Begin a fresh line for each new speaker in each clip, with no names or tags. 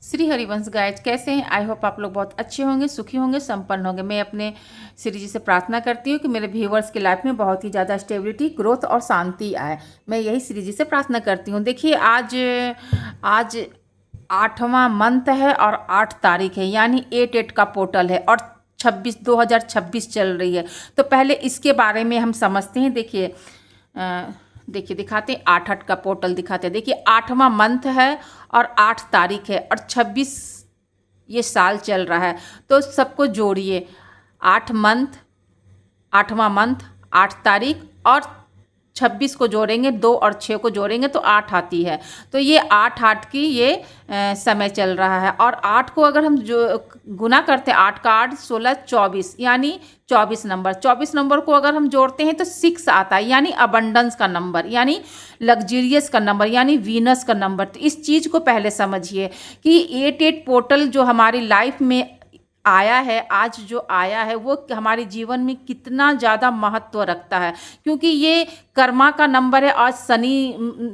Shri Harivansh guys कैसे हैं। I hope आप लोग बहुत अच्छे होंगे, सुखी होंगे, संपन्न होंगे। मैं अपने श्री जी से प्रार्थना करती हूँ कि मेरे व्यूवर्स की लाइफ में बहुत ही ज़्यादा स्टेबिलिटी, ग्रोथ और शांति आए। मैं यही श्री जी से प्रार्थना करती हूँ। देखिए आज आज 8वां मंथ है और 8 तारीख है, यानी 8 का पोर्टल है और 2026 चल रही है। तो पहले इसके बारे में हम समझते हैं। देखिए दिखाते हैं, 8 का पोर्टल दिखाते हैं। देखिए 8वां मंथ है और 8 तारीख है और 26 ये साल चल रहा है। तो सबको जोड़िए, 8वां मंथ, 8 तारीख और 26 को जोड़ेंगे, 2 और 6 को जोड़ेंगे तो 8 आती है। तो ये 8 की ये समय चल रहा है। और 8 को अगर हम जो गुना करते हैं, 8 का 8 16 24, यानी 24 नंबर को अगर हम जोड़ते हैं तो 6 आता है, यानी अबंडेंस का नंबर, यानी लग्जरियस का नंबर, यानी वीनस का नंबर। तो इस चीज़ को पहले समझिए कि 8 पोर्टल जो हमारी लाइफ में आया है, आज जो आया है, वो हमारे जीवन में कितना ज़्यादा महत्व रखता है, क्योंकि ये कर्मा का नंबर है। आज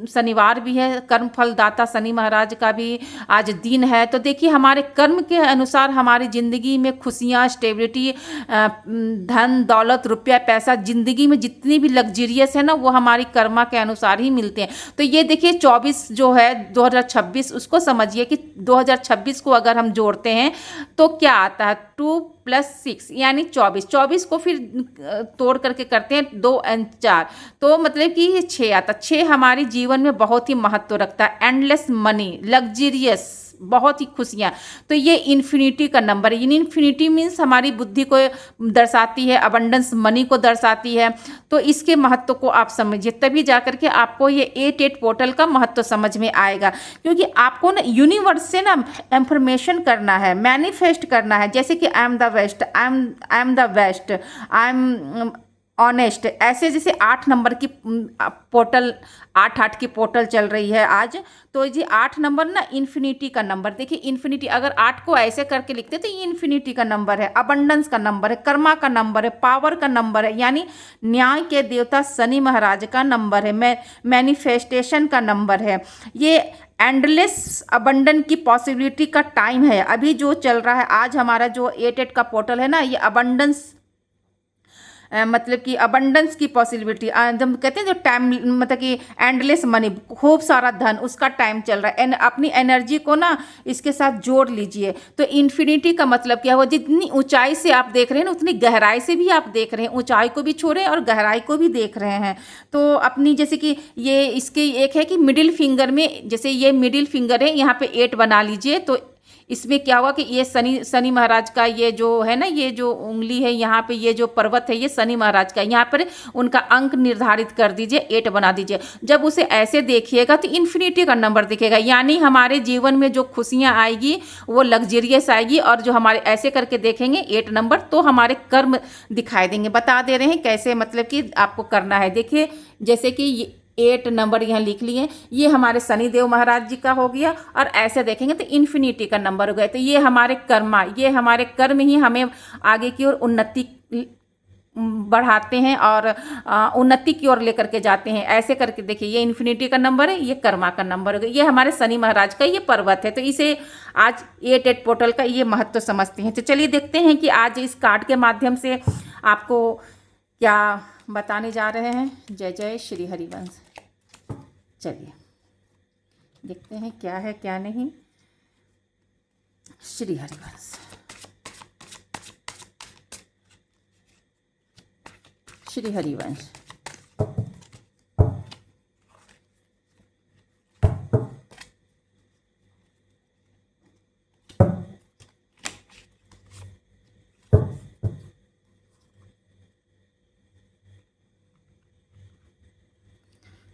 शनिवार भी है, कर्म फलदाता शनि महाराज का भी आज दिन है। तो देखिए हमारे कर्म के अनुसार हमारी ज़िंदगी में खुशियाँ, स्टेबिलिटी, धन दौलत, रुपया पैसा, ज़िंदगी में जितनी भी लग्जरियस है ना, वो हमारी कर्मा के अनुसार ही मिलते हैं। तो ये देखिए 24 जो है 2026, उसको समझिए कि 2026 को अगर हम जोड़ते हैं तो क्या आता है, 2 + 6 यानी 24 को फिर तोड़ करके करते हैं 2 और 4, तो मतलब कि ये 6 आता। 6 हमारे जीवन में बहुत ही महत्व रखता है। एंडलेस मनी, लग्जरियस, बहुत ही खुशियाँ। तो ये इन्फिनिटी का नंबर है। इन्फिनिटी मीन्स हमारी बुद्धि को दर्शाती है, अबंडेंस मनी को दर्शाती है। तो इसके महत्व को आप समझिए, तभी जा करके आपको ये 8 पोर्टल का महत्व समझ में आएगा। क्योंकि आपको ना यूनिवर्स से ना इंफॉर्मेशन करना है, मैनिफेस्ट करना है। जैसे कि I am the best, I am the best, I am honest, ऐसे जैसे 8 नंबर की पोर्टल, 8 की पोर्टल चल रही है आज। तो ये 8 नंबर ना इन्फिनिटी का नंबर। देखिए इन्फिनिटी, अगर 8 को ऐसे करके लिखते तो ये इन्फिनिटी का नंबर है, अबंडेंस का नंबर है, कर्मा का नंबर है, पावर का नंबर है, यानी न्याय के देवता शनि महाराज का नंबर है, मैनिफेस्टेशन का नंबर है। ये एंडलेस अबंडन की पॉसिबिलिटी का टाइम है अभी जो चल रहा है। आज हमारा जो 8 का पोर्टल है ना, ये अबंडेंस मतलब कि अबंडेंस की पॉसिबिलिटी, जब कहते हैं जो टाइम, मतलब कि एंडलेस मनी, खूब सारा धन, उसका टाइम चल रहा है। अपनी एनर्जी को ना इसके साथ जोड़ लीजिए। तो इन्फिनिटी का मतलब क्या हुआ, जितनी ऊंचाई से आप देख रहे हैं ना, उतनी गहराई से भी आप देख रहे हैं। ऊंचाई को भी छोड़े और गहराई को भी देख रहे हैं। तो अपनी, जैसे कि ये इसके एक है कि मिडिल फिंगर में, जैसे ये मिडिल फिंगर है, यहाँ पे 8 बना लीजिए। तो इसमें क्या होगा कि ये शनि महाराज का ये जो है ना, ये जो उंगली है यहाँ पे, ये जो पर्वत है, ये शनि महाराज का, यहाँ पर उनका अंक निर्धारित कर दीजिए, 8 बना दीजिए। जब उसे ऐसे देखिएगा तो इन्फिनिटी का नंबर दिखेगा, यानी हमारे जीवन में जो खुशियाँ आएगी वो लग्जरियस आएगी। और जो हमारे ऐसे करके देखेंगे 8 नंबर, तो हमारे कर्म दिखाई देंगे। बता दे रहे हैं कैसे, मतलब कि आपको करना है। देखिए जैसे कि 8 नंबर यहाँ लिख लिए, ये हमारे शनिदेव महाराज जी का हो गया। और ऐसे देखेंगे तो इन्फिनिटी का नंबर हो गया। तो ये हमारे कर्मा, ये हमारे कर्म ही हमें आगे की ओर उन्नति बढ़ाते हैं और उन्नति की ओर लेकर के जाते हैं। ऐसे करके देखिए, ये इन्फिनिटी का नंबर है, ये कर्मा का नंबर हो गया, ये हमारे शनि महाराज का ये पर्वत है। तो इसे आज 8 पोर्टल का ये महत्व समझते हैं। तो चलिए देखते हैं कि आज इस कार्ड के माध्यम से आपको क्या बताने जा रहे हैं। जय जय श्री हरिवंश। चलिए देखते हैं क्या है क्या नहीं। श्री हरिवंश, श्री हरिवंश।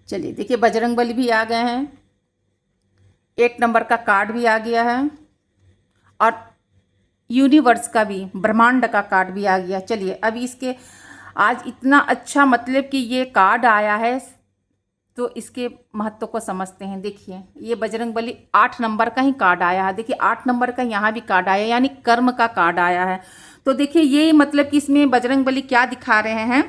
चलिए देखिए, बजरंगबली भी आ गए हैं, 8 नंबर का कार्ड भी आ गया है और यूनिवर्स का भी, ब्रह्मांड का कार्ड भी आ गया। चलिए अभी इसके आज इतना अच्छा, मतलब कि ये कार्ड आया है, तो इसके महत्व को समझते हैं। देखिए ये बजरंगबली 8 नंबर का ही कार्ड आया है। देखिए 8 नंबर का यहाँ भी कार्ड आया है, यानी कर्म का कार्ड आया है। तो देखिए ये मतलब कि इसमें बजरंगबली क्या दिखा रहे हैं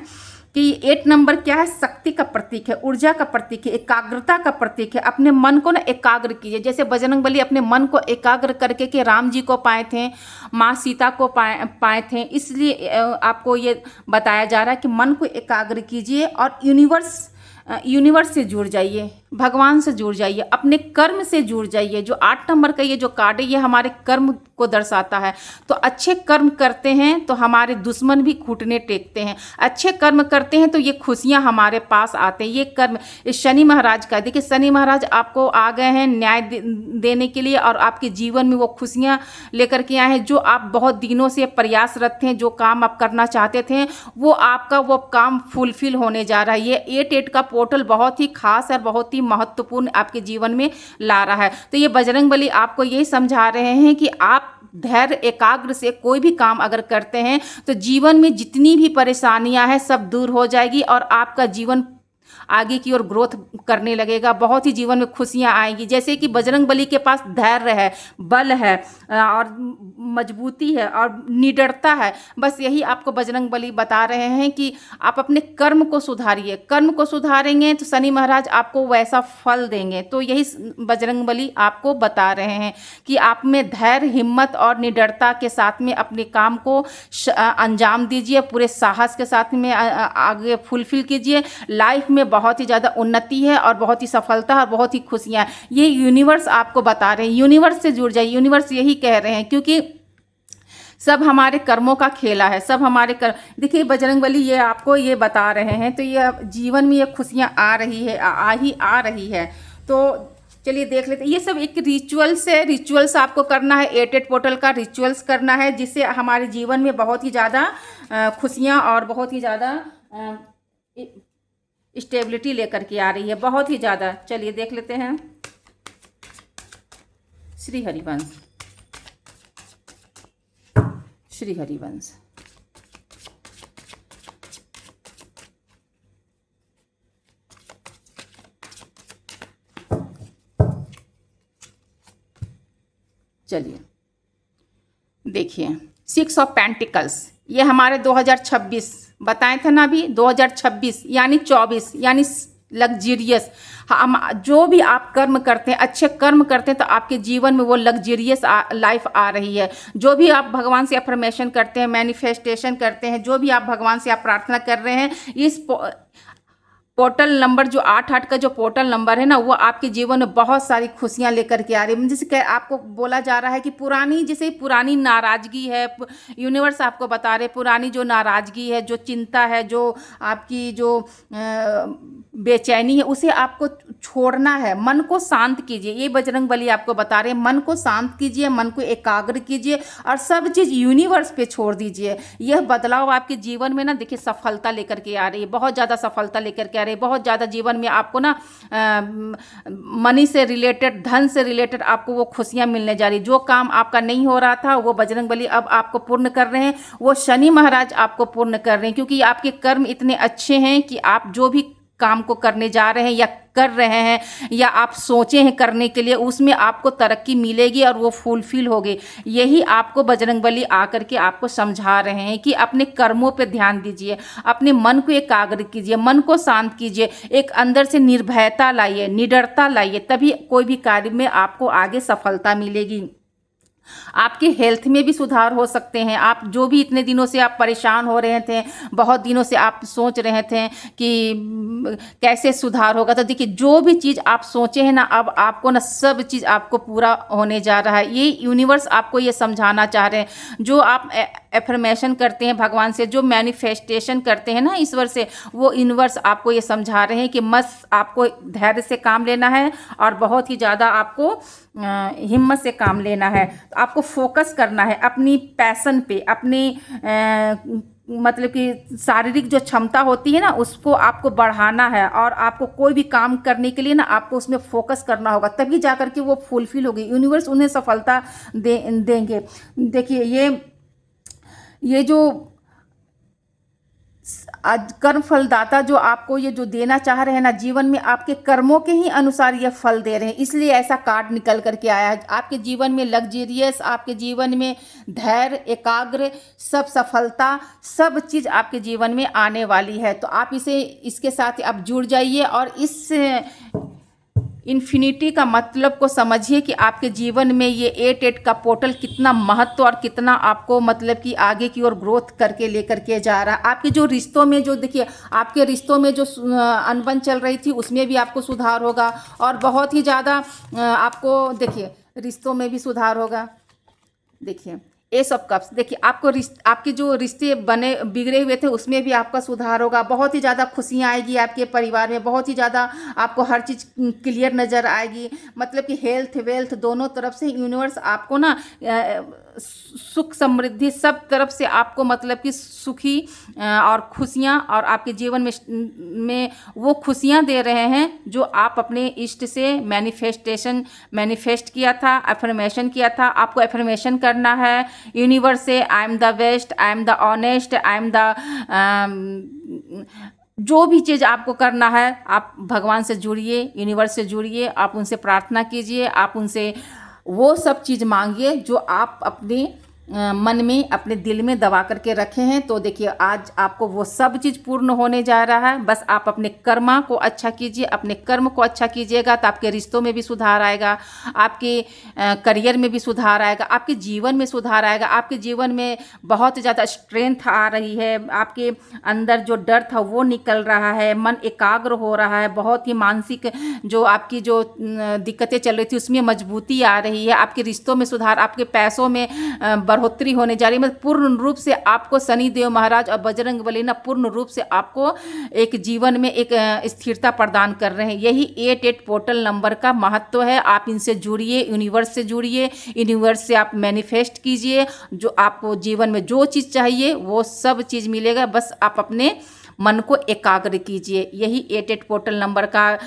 कि 8 नंबर क्या है, शक्ति का प्रतीक है, ऊर्जा का प्रतीक है, एकाग्रता का प्रतीक है। अपने मन को ना एकाग्र कीजिए, जैसे बजरंगबली अपने मन को एकाग्र करके के राम जी को पाए थे, माँ सीता को पाए थे। इसलिए आपको ये बताया जा रहा है कि मन को एकाग्र कीजिए और यूनिवर्स से जुड़ जाइए, भगवान से जुड़ जाइए, अपने कर्म से जुड़ जाइए। जो 8 नंबर का ये जो कार्ड है, ये हमारे कर्म को दर्शाता है। तो अच्छे कर्म करते हैं तो हमारे दुश्मन भी घुटने टेकते हैं, अच्छे कर्म करते हैं तो ये खुशियां हमारे पास आते हैं। ये कर्म इस शनि महाराज का, देखिए शनि महाराज आपको आ गए हैं न्याय देने के लिए, और आपके जीवन में वो खुशियां लेकर के आए हैं जो आप बहुत दिनों से प्रयासरत थे। जो काम आप करना चाहते थे वो आपका वो काम फुलफिल होने जा रहा है। ये 8 का पोर्टल बहुत ही खास और बहुत ही महत्वपूर्ण आपके जीवन में ला रहा है। तो ये बजरंगबली आपको यही समझा रहे हैं कि आप धैर्य एकाग्र से कोई भी काम अगर करते हैं तो जीवन में जितनी भी परेशानियां हैं सब दूर हो जाएगी और आपका जीवन आगे की ओर ग्रोथ करने लगेगा। बहुत ही जीवन में खुशियां आएंगी। जैसे कि बजरंगबली के पास धैर्य है, बल है और मजबूती है और निडरता है। बस यही आपको बजरंगबली बता रहे हैं कि आप अपने कर्म को सुधारिए। कर्म को सुधारेंगे तो शनि महाराज आपको वैसा फल देंगे। तो यही बजरंगबली आपको बता रहे हैं कि आप में धैर्य, हिम्मत और निडरता के साथ में अपने काम को अंजाम दीजिए, पूरे साहस के साथ में आगे फुलफिल कीजिए। लाइफ में बहुत ही ज़्यादा उन्नति है और बहुत ही सफलता और बहुत ही खुशियाँ। ये यूनिवर्स आपको बता रहे हैं, यूनिवर्स से जुड़ जाइए। यूनिवर्स यही कह रहे हैं क्योंकि सब हमारे कर्मों का खेला है, सब हमारे कर्म। देखिए बजरंगबली ये आपको ये बता रहे हैं, तो ये जीवन में ये खुशियाँ आ रही है, आ रही है। तो चलिए देख लेते हैं। ये सब एक रिचुअल्स है, रिचुअल्स आपको करना है, 8 पोर्टल का रिचुअल्स करना है जिससे हमारे जीवन में बहुत ही ज़्यादा खुशियाँ और बहुत ही ज़्यादा स्टेबिलिटी लेकर के आ रही है, बहुत ही ज़्यादा। चलिए देख लेते हैं। श्री हरिवंश, श्री हरिवंश। चलिए देखिए 6 ऑफ पेंटिकल्स, ये हमारे 2026 बताए थे ना, अभी 2026 यानी 24 यानी लग्जरियस। हम जो भी आप कर्म करते हैं, अच्छे कर्म करते हैं तो आपके जीवन में वो लग्जरियस लाइफ आ रही है। जो भी आप भगवान से अफर्मेशन करते हैं, मैनिफेस्टेशन करते हैं, जो भी आप भगवान से आप प्रार्थना कर रहे हैं, इस पोर्टल नंबर जो 8 का जो पोर्टल नंबर है ना, वो आपके जीवन में बहुत सारी खुशियां लेकर के आ रही है। जैसे कि आपको बोला जा रहा है कि पुरानी नाराज़गी है, यूनिवर्स आपको बता रहे पुरानी जो नाराज़गी है, जो चिंता है, जो आपकी जो बेचैनी है, उसे आपको छोड़ना है। मन को शांत कीजिए, ये बजरंगबली आपको बता रहे हैं। मन को शांत कीजिए, मन को एकाग्र कीजिए और सब चीज़ यूनिवर्स पे छोड़ दीजिए। यह बदलाव आपके जीवन में ना देखिए सफलता लेकर के आ रही है, बहुत ज़्यादा सफलता लेकर के आ रही है। बहुत ज़्यादा जीवन में आपको ना मनी से रिलेटेड, धन से रिलेटेड आपको वो खुशियाँ मिलने जा रही। जो काम आपका नहीं हो रहा था वो बजरंगबली अब आपको पूर्ण कर रहे हैं, वो शनि महाराज आपको पूर्ण कर रहे हैं। क्योंकि आपके कर्म इतने अच्छे हैं कि आप जो भी काम को करने जा रहे हैं या कर रहे हैं या आप सोचे हैं करने के लिए, उसमें आपको तरक्की मिलेगी और वो फुलफिल होगी। यही आपको बजरंगबली आकर के आपको समझा रहे हैं कि अपने कर्मों पे ध्यान दीजिए, अपने मन को एकाग्र कीजिए, मन को शांत कीजिए, एक अंदर से निर्भयता लाइए, निडरता लाइए, तभी कोई भी कार्य में आपको आगे सफलता मिलेगी। आपके हेल्थ में भी सुधार हो सकते हैं। आप जो भी इतने दिनों से आप परेशान हो रहे थे, बहुत दिनों से आप सोच रहे थे कि कैसे सुधार होगा, तो देखिए जो भी चीज़ आप सोचे हैं ना, अब आपको ना सब चीज़ आपको पूरा होने जा रहा है। ये यूनिवर्स आपको ये समझाना चाह रहे हैं। जो आप एफर्मेशन करते हैं भगवान से, जो मैनिफेस्टेशन करते हैं ना ईश्वर से, वो यूनिवर्स आपको ये समझा रहे हैं कि मस्त आपको धैर्य से काम लेना है और बहुत ही ज़्यादा आपको हिम्मत से काम लेना है। आपको फोकस करना है अपनी पैशन पे, अपनी मतलब कि शारीरिक जो क्षमता होती है ना, उसको आपको बढ़ाना है और आपको कोई भी काम करने के लिए ना आपको उसमें फोकस करना होगा, तभी जाकर के वो फुलफिल होगी। यूनिवर्स उन्हें सफलता देंगे। देखिए ये जो आज कर्म फलदाता जो आपको ये जो देना चाह रहे हैं ना, जीवन में आपके कर्मों के ही अनुसार ये फल दे रहे हैं, इसलिए ऐसा कार्ड निकल करके आया है। आपके जीवन में लग्जरियस, आपके जीवन में धैर्य, एकाग्र, सब सफलता, सब चीज़ आपके जीवन में आने वाली है। तो आप इसके साथ आप जुड़ जाइए और इस इन्फिनिटी का मतलब को समझिए कि आपके जीवन में ये 8 का पोर्टल कितना महत्व और कितना आपको मतलब कि आगे की ओर ग्रोथ करके लेकर के जा रहा है। आपके जो रिश्तों में जो देखिए, आपके रिश्तों में जो अनबन चल रही थी उसमें भी आपको सुधार होगा और बहुत ही ज़्यादा आपको देखिए रिश्तों में भी सुधार होगा। देखिए एस ऑफ कप्स, देखिए आपके जो रिश्ते बने बिगड़े हुए थे उसमें भी आपका सुधार होगा। बहुत ही ज़्यादा खुशियाँ आएगी आपके परिवार में, बहुत ही ज़्यादा आपको हर चीज़ क्लियर नज़र आएगी। मतलब कि हेल्थ वेल्थ दोनों तरफ से यूनिवर्स आपको ना सुख समृद्धि सब तरफ से आपको मतलब कि सुखी और खुशियाँ और आपके जीवन में वो खुशियाँ दे रहे हैं जो आप अपने इष्ट से मैनिफेस्ट किया था, अफर्मेशन किया था। आपको अफर्मेशन करना है यूनिवर्स से, I am the best, I am the honest, I am the जो भी चीज़ आपको करना है, आप भगवान से जुड़िए, यूनिवर्स से जुड़िए, आप उनसे प्रार्थना कीजिए, आप उनसे वो सब चीज़ मांगिए जो आप अपने मन में अपने दिल में दबा करके रखे हैं। तो देखिए आज आपको वो सब चीज़ पूर्ण होने जा रहा है। बस आप अपने कर्मा को अच्छा कीजिए, अपने कर्म को अच्छा कीजिएगा तो आपके रिश्तों में भी सुधार आएगा, आपके करियर में भी सुधार आएगा, आपके जीवन में सुधार आएगा, आपके जीवन में बहुत ज़्यादा स्ट्रेंथ आ रही है, आपके अंदर जो डर था वो निकल रहा है, मन एकाग्र हो रहा है, बहुत ही मानसिक जो आपकी जो दिक्कतें चल रही थी उसमें मजबूती आ रही है, आपके रिश्तों में सुधार, आपके पैसों में बढ़ोतरी होने जा रही है। मतलब पूर्ण रूप से आपको शनि देव महाराज और बजरंग बली ना पूर्ण रूप से आपको एक जीवन में एक स्थिरता प्रदान कर रहे हैं। यही 8 पोर्टल नंबर का महत्व है। आप इनसे जुड़िए, यूनिवर्स से जुड़िए, यूनिवर्स से आप मैनिफेस्ट कीजिए, जो आपको जीवन में जो चीज़ चाहिए वो सब चीज़ मिलेगा। बस आप अपने मन को एकाग्र कीजिए। यही 8 पोर्टल नंबर का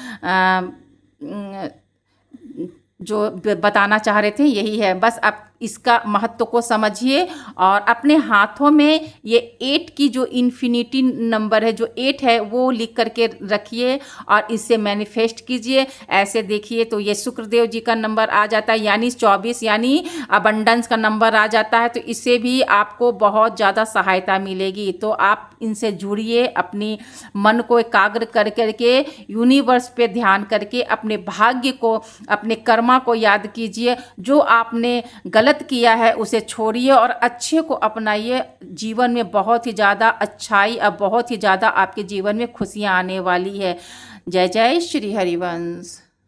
जो बताना चाह रहे थे यही है। बस आप इसका महत्व को समझिए और अपने हाथों में ये 8 की जो इन्फिनिटी नंबर है, जो 8 है, वो लिख करके रखिए और इससे मैनिफेस्ट कीजिए। ऐसे देखिए तो ये शुक्रदेव जी का नंबर आ जाता है, यानी 24, यानी अबंडेंस का नंबर आ जाता है। तो इससे भी आपको बहुत ज़्यादा सहायता मिलेगी। तो आप इनसे जुड़िए, अपनी मन को एकाग्र कर करके यूनिवर्स पे ध्यान करके अपने भाग्य को, अपने कर्मा को याद कीजिए। जो आपने गलत किया है उसे छोड़िए और अच्छे को अपनाइए। जीवन में बहुत ही ज़्यादा अच्छाई और बहुत ही ज़्यादा आपके जीवन में खुशियाँ आने वाली है। जय जय श्री हरिवंश।